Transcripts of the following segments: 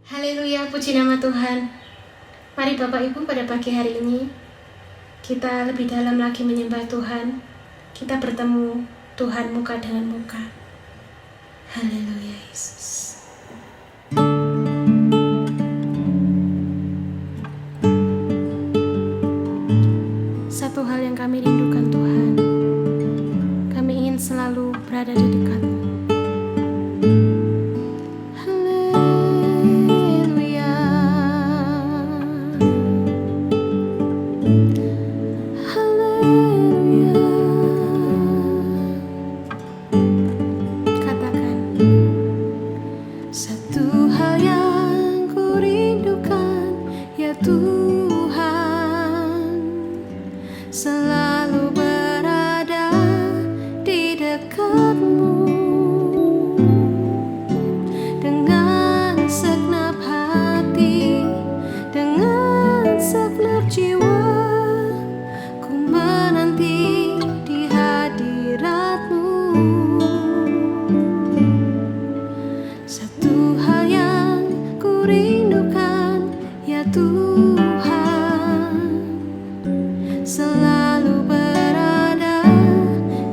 Haleluya, puji nama Tuhan. Mari Bapak Ibu pada pagi hari ini kita lebih dalam lagi menyembah Tuhan. Kita bertemu Tuhan muka dengan muka. Haleluya Yesus. Satu hal yang kami rindukan Tuhan, kami ingin selalu berada di dekat-Mu. Selalu berada di dekat-Mu dengan segenap hati, dengan segenap jiwa, ku menanti di hadirat-Mu. Satu hal yang ku rindukan, ya Tuhan, selalu berada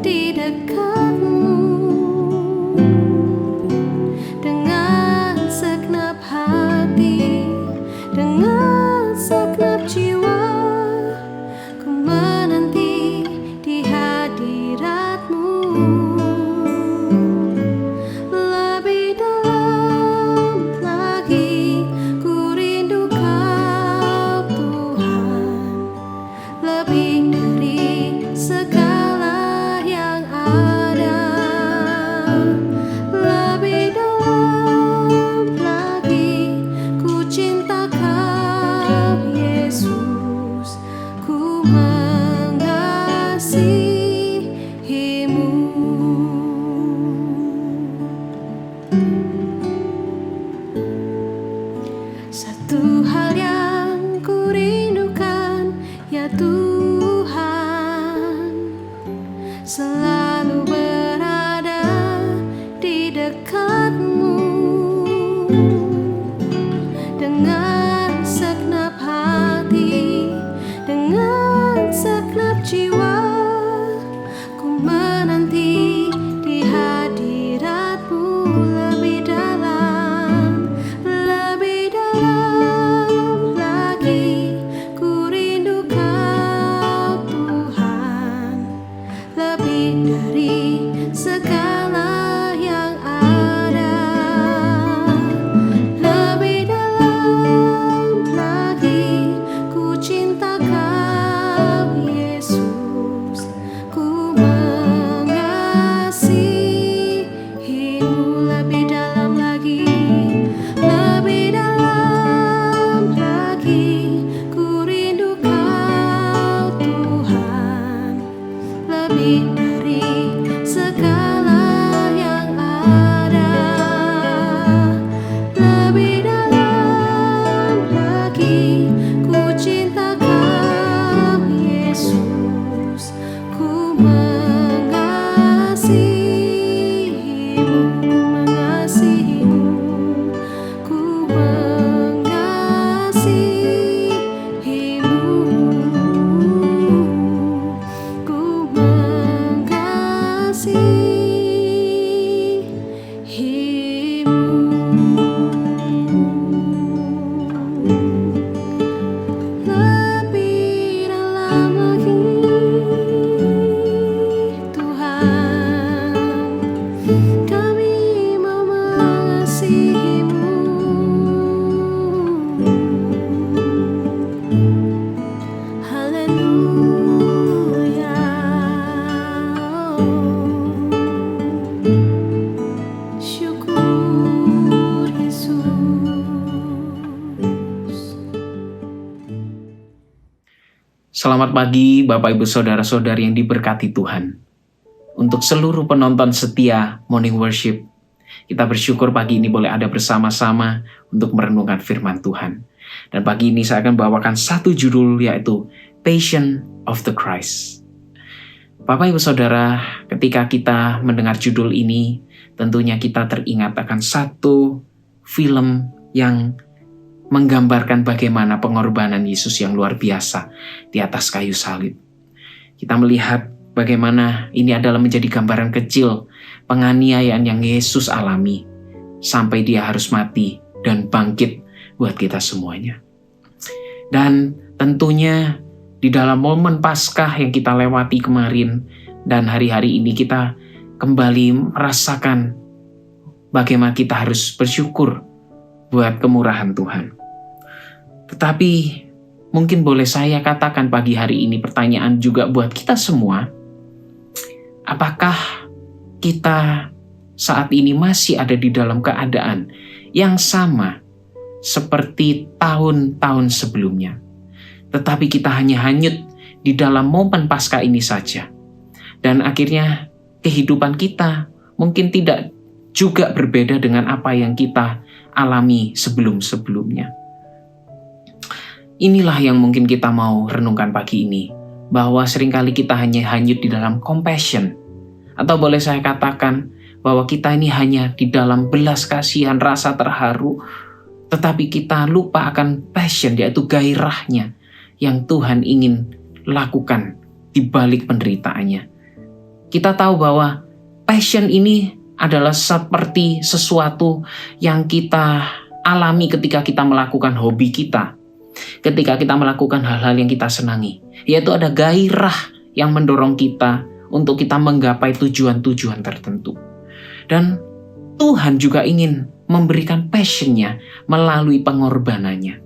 di dekat-Mu dengan segenap hati, dengan segenap jiwa, ku menanti di hadirat-Mu. Lebih dalam lagi ku rindu Kau Tuhan, lebih dari segala yang ada. Lebih dalam lagi ku cinta Kau Yesus, ku mengasihi-Mu. Satu hal yang ku rindukan, ya Tuhan, selalu berada di dekat-Mu dengan segenap hati, dengan segenap jiwa, ku menanti di hadirat-Mu. Lebih dalam Selamat pagi Bapak Ibu Saudara-saudari yang diberkati Tuhan. Untuk seluruh penonton setia Morning Worship, kita bersyukur pagi ini boleh ada bersama-sama untuk merenungkan firman Tuhan. Dan pagi ini saya akan bawakan satu judul, yaitu Passion of the Christ. Bapak Ibu Saudara, ketika kita mendengar judul ini, tentunya kita teringat akan satu film yang menggambarkan bagaimana pengorbanan Yesus yang luar biasa di atas kayu salib. Kita melihat bagaimana ini adalah menjadi gambaran kecil penganiayaan yang Yesus alami sampai dia harus mati dan bangkit buat kita semuanya. Dan tentunya di dalam momen Paskah yang kita lewati kemarin dan hari-hari ini kita kembali merasakan bagaimana kita harus bersyukur buat kemurahan Tuhan. Tetapi mungkin boleh saya katakan pagi hari ini pertanyaan juga buat kita semua. Apakah kita saat ini masih ada di dalam keadaan yang sama seperti tahun-tahun sebelumnya? Tetapi kita hanya hanyut di dalam momen Paskah ini saja. Dan akhirnya kehidupan kita mungkin tidak juga berbeda dengan apa yang kita alami sebelum-sebelumnya. Inilah yang mungkin kita mau renungkan pagi ini, bahwa seringkali kita hanya hanyut di dalam compassion, atau boleh saya katakan bahwa kita ini hanya di dalam belas kasihan, rasa terharu, tetapi kita lupa akan passion, yaitu gairahnya yang Tuhan ingin lakukan di balik penderitaannya. Kita tahu bahwa passion ini adalah seperti sesuatu yang kita alami ketika kita melakukan hobi kita. Ketika kita melakukan hal-hal yang kita senangi, yaitu ada gairah yang mendorong kita untuk kita menggapai tujuan-tujuan tertentu. Dan Tuhan juga ingin memberikan passion-Nya melalui pengorbanannya.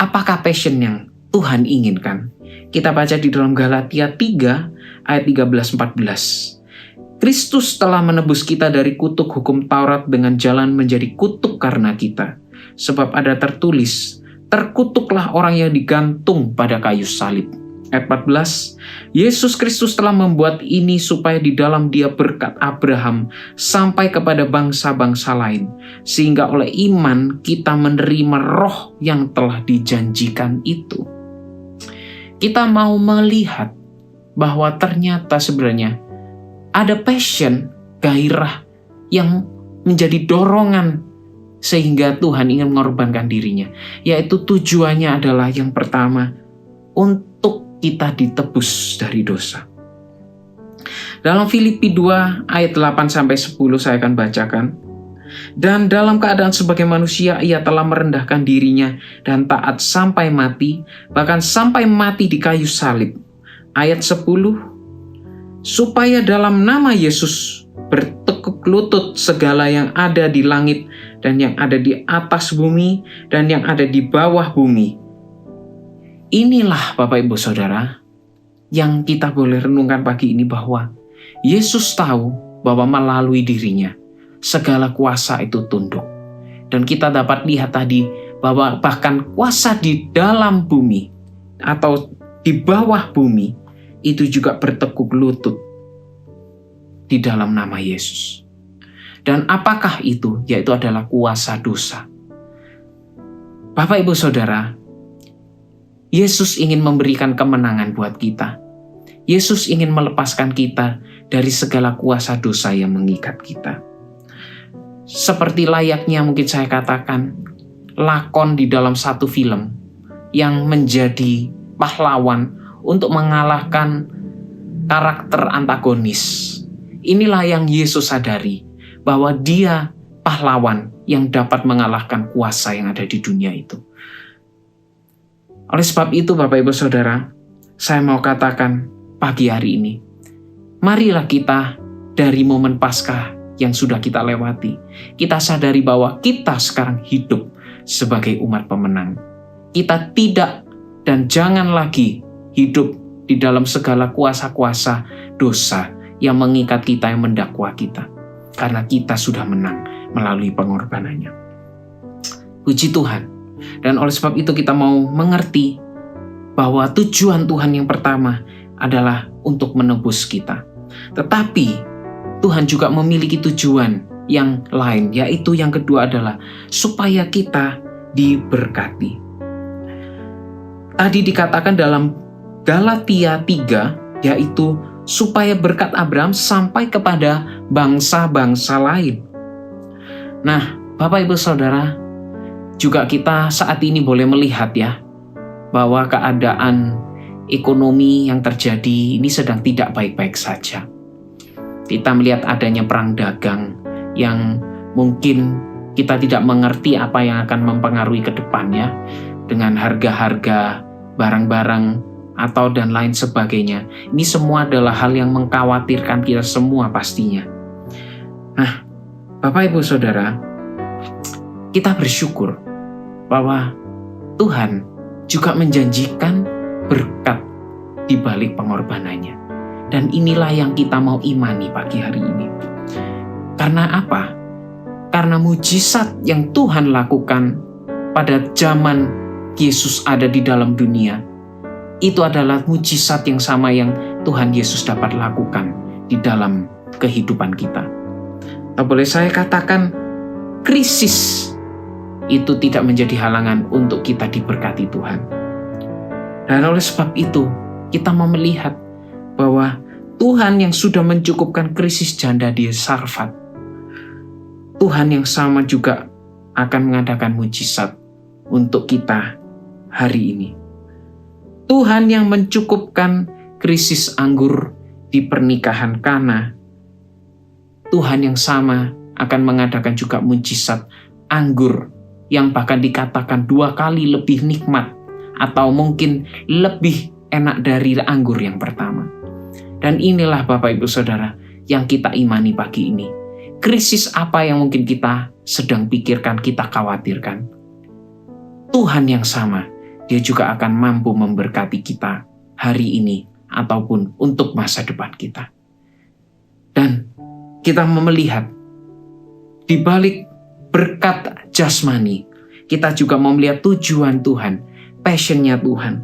Apakah passion yang Tuhan inginkan? Kita baca di dalam Galatia 3 ayat 13-14. Kristus telah menebus kita dari kutuk hukum Taurat dengan jalan menjadi kutuk karena kita. Sebab ada tertulis, terkutuklah orang yang digantung pada kayu salib. Ayat 14, Yesus Kristus telah membuat ini supaya di dalam dia berkat Abraham sampai kepada bangsa-bangsa lain, sehingga oleh iman kita menerima roh yang telah dijanjikan itu. Kita mau melihat bahwa ternyata sebenarnya ada passion, gairah yang menjadi dorongan sehingga Tuhan ingin mengorbankan dirinya, yaitu tujuannya adalah yang pertama, untuk kita ditebus dari dosa. Dalam Filipi 2 ayat 8-10 saya akan bacakan. Dan dalam keadaan sebagai manusia ia telah merendahkan dirinya dan taat sampai mati, bahkan sampai mati di kayu salib. Ayat 10, supaya dalam nama Yesus bertekuk lutut segala yang ada di langit dan yang ada di atas bumi dan yang ada di bawah bumi. Inilah Bapak Ibu Saudara yang kita boleh renungkan pagi ini, bahwa Yesus tahu bahwa melalui dirinya segala kuasa itu tunduk. Dan kita dapat lihat tadi bahwa bahkan kuasa di dalam bumi atau di bawah bumi itu juga bertekuk lutut di dalam nama Yesus. Dan apakah itu? Yaitu adalah kuasa dosa. Bapak Ibu Saudara, Yesus ingin memberikan kemenangan buat kita. Yesus ingin melepaskan kita dari segala kuasa dosa yang mengikat kita. Seperti layaknya mungkin saya katakan, lakon di dalam satu film yang menjadi pahlawan untuk mengalahkan karakter antagonis. Inilah yang Yesus sadari, bahwa dia pahlawan yang dapat mengalahkan kuasa yang ada di dunia itu. Oleh sebab itu Bapak Ibu Saudara, saya mau katakan pagi hari ini, marilah kita dari momen Paskah yang sudah kita lewati, kita sadari bahwa kita sekarang hidup sebagai umat pemenang. Kita tidak dan jangan lagi hidup di dalam segala kuasa-kuasa dosa yang mengikat kita, yang mendakwa kita. Karena kita sudah menang melalui pengorbanannya. Puji Tuhan. Dan oleh sebab itu kita mau mengerti bahwa tujuan Tuhan yang pertama adalah untuk menebus kita. Tetapi Tuhan juga memiliki tujuan yang lain, yaitu yang kedua adalah supaya kita diberkati. Tadi dikatakan dalam Galatia 3, yaitu supaya berkat Abraham sampai kepada bangsa-bangsa lain. Nah, Bapak Ibu Saudara, juga kita saat ini boleh melihat ya, bahwa keadaan ekonomi yang terjadi ini sedang tidak baik-baik saja. Kita melihat adanya perang dagang yang mungkin kita tidak mengerti apa yang akan mempengaruhi ke depannya dengan harga-harga barang-barang atau dan lain sebagainya. Ini semua adalah hal yang mengkhawatirkan kita semua pastinya. Nah, Bapak Ibu Saudara, kita bersyukur bahwa Tuhan juga menjanjikan berkat di balik pengorbanannya. Dan inilah yang kita mau imani pagi hari ini. Karena apa? Karena mujizat yang Tuhan lakukan pada zaman Yesus ada di dalam dunia, itu adalah mujizat yang sama yang Tuhan Yesus dapat lakukan di dalam kehidupan kita. Tak boleh saya katakan, krisis itu tidak menjadi halangan untuk kita diberkati Tuhan. Dan oleh sebab itu, kita mau melihat bahwa Tuhan yang sudah mencukupkan krisis janda di Sarfat, Tuhan yang sama juga akan mengadakan mujizat untuk kita hari ini. Tuhan yang mencukupkan krisis anggur di pernikahan Kana, Tuhan yang sama akan mengadakan juga mujizat anggur yang bahkan dikatakan 2 kali lebih nikmat atau mungkin lebih enak dari anggur yang pertama. Dan inilah Bapak Ibu Saudara yang kita imani pagi ini. Krisis apa yang mungkin kita sedang pikirkan, kita khawatirkan, Tuhan yang sama, Dia juga akan mampu memberkati kita hari ini ataupun untuk masa depan kita. Dan kita melihat di balik berkat jasmani, kita juga melihat tujuan Tuhan, passionnya Tuhan.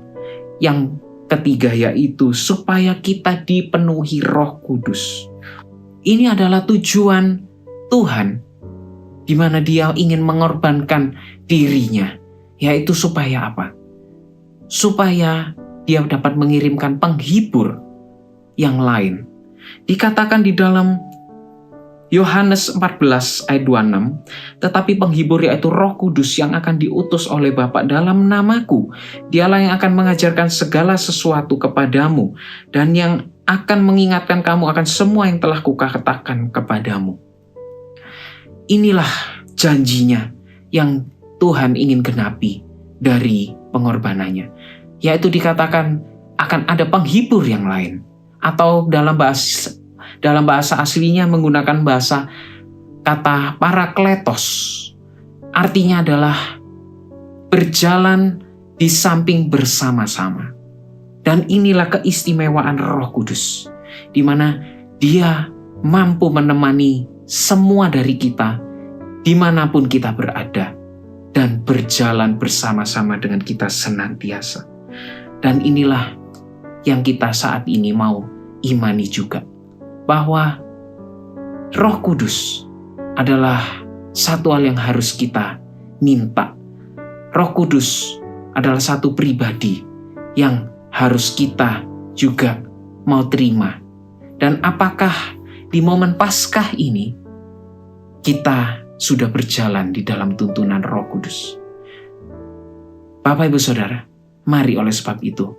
Yang ketiga yaitu supaya kita dipenuhi Roh Kudus. Ini adalah tujuan Tuhan, di mana Dia ingin mengorbankan dirinya, yaitu supaya apa? Supaya Dia dapat mengirimkan penghibur yang lain. Dikatakan di dalam Yohanes 14 ayat 26, tetapi penghibur yaitu Roh Kudus yang akan diutus oleh Bapa dalam namaku, Dialah yang akan mengajarkan segala sesuatu kepadamu dan yang akan mengingatkan kamu akan semua yang telah kukatakan kepadamu. Inilah janjinya yang Tuhan ingin genapi dari pengorbanannya, yaitu dikatakan akan ada penghibur yang lain, atau dalam bahasa aslinya menggunakan bahasa kata parakletos, artinya adalah berjalan di samping bersama-sama. Dan inilah keistimewaan Roh Kudus, di mana Dia mampu menemani semua dari kita dimanapun kita berada dan berjalan bersama-sama dengan kita senantiasa. Dan inilah yang kita saat ini mau imani juga, bahwa Roh Kudus adalah satu hal yang harus kita minta. Roh Kudus adalah satu pribadi yang harus kita juga mau terima. Dan apakah di momen Paskah ini kita sudah berjalan di dalam tuntunan Roh Kudus? Bapak Ibu Saudara, mari oleh sebab itu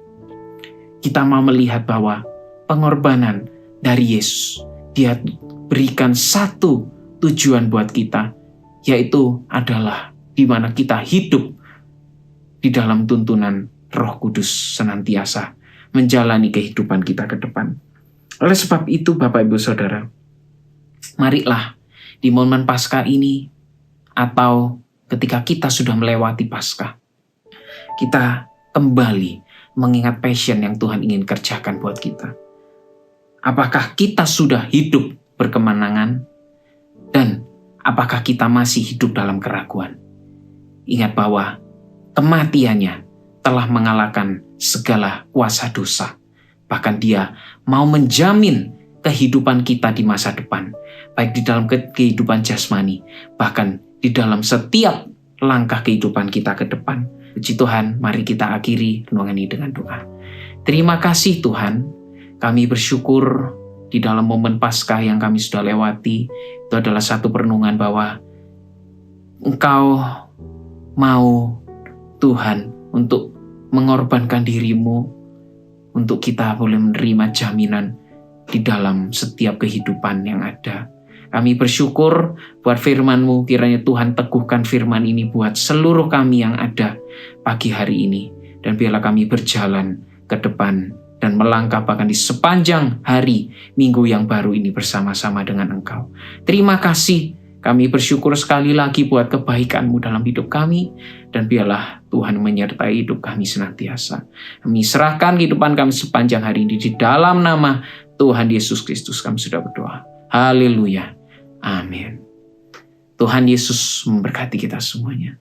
kita mau melihat bahwa pengorbanan dari Yesus, Dia berikan satu tujuan buat kita, yaitu adalah di mana kita hidup di dalam tuntunan Roh Kudus senantiasa menjalani kehidupan kita ke depan. Oleh sebab itu Bapak Ibu Saudara, marilah di momen Paskah ini, atau ketika kita sudah melewati Paskah, kita kembali mengingat passion yang Tuhan ingin kerjakan buat kita. Apakah kita sudah hidup berkemenangan? Dan apakah kita masih hidup dalam keraguan? Ingat bahwa kematiannya telah mengalahkan segala kuasa dosa. Bahkan Dia mau menjamin kehidupan kita di masa depan, baik di dalam kehidupan jasmani, bahkan di dalam setiap langkah kehidupan kita ke depan. Puji Tuhan, mari kita akhiri renungan ini dengan doa. Terima kasih Tuhan, kami bersyukur di dalam momen Paskah yang kami sudah lewati, itu adalah satu perenungan bahwa Engkau mau Tuhan untuk mengorbankan dirimu, untuk kita boleh menerima jaminan di dalam setiap kehidupan yang ada. Kami bersyukur buat firman-Mu, kiranya Tuhan teguhkan firman ini buat seluruh kami yang ada pagi hari ini. Dan biarlah kami berjalan ke depan dan melangkah bahkan di sepanjang hari minggu yang baru ini bersama-sama dengan Engkau. Terima kasih. Kami bersyukur sekali lagi buat kebaikan-Mu dalam hidup kami. Dan biarlah Tuhan menyertai hidup kami senantiasa. Kami serahkan kehidupan kami sepanjang hari ini di dalam nama Tuhan Yesus Kristus kami sudah berdoa. Haleluya. Amin. Tuhan Yesus memberkati kita semuanya.